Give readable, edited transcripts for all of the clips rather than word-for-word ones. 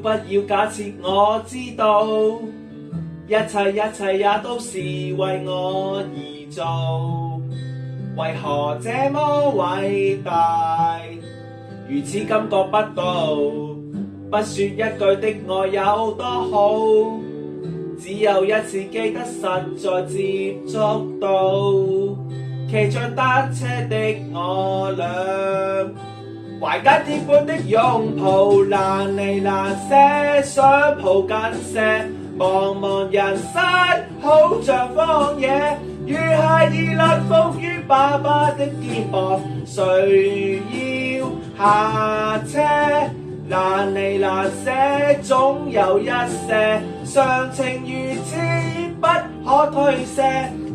不要假設我知道，一切也都是為我而做，為何這麼偉大，如此感覺不到，不說一句的愛有多好，只有一次記得實在接觸到，騎着單車的我倆，懷緊鐵般的擁抱，難離難捨，想抱緊些，茫茫人生好像荒野，如孩兒能伏於爸爸的肩膊，誰要下車？難離難捨，總有一些常情如此不可推卸，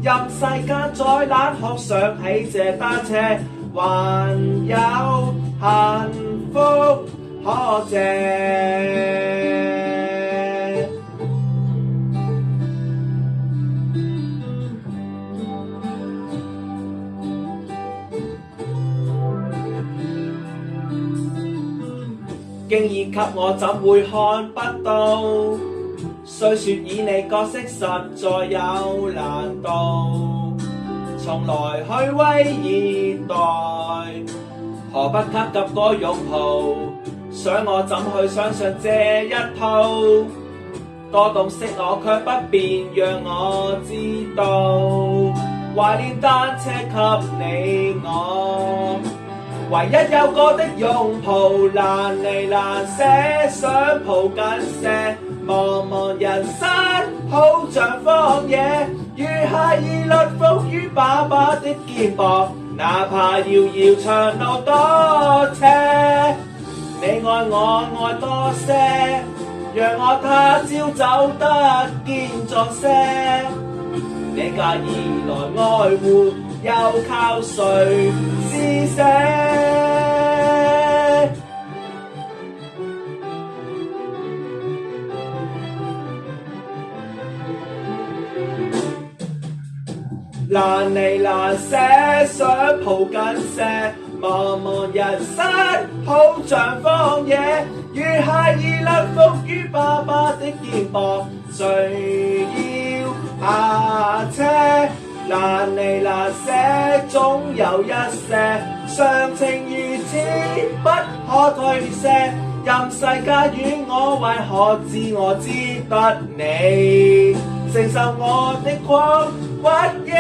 任世間再冷酷，想起這單車，還有幸福可借。經已給我怎會看不到，雖說以你角色實在有難度，從來虛偽以待，何不給個擁抱，想我怎去相信這一套，多洞悉我卻不便讓我知道，懷念單車給你我唯一有過的擁抱，難離難捨，想抱緊些，茫茫人生好像荒野，如孩兒輪伏於爸爸的肩膊，哪怕遙遙長路多斜，你愛我愛多些，讓我他朝走得堅壯些，你介意來愛護，又靠誰施捨？難離難捨，想抱緊些，茫茫人生好像荒野，如孩兒能伏於爸爸的肩膊，誰要下車？難離難捨，總有一些常情如此不可推卸，任世界與我，為何知我知得你承受我的狂屈野？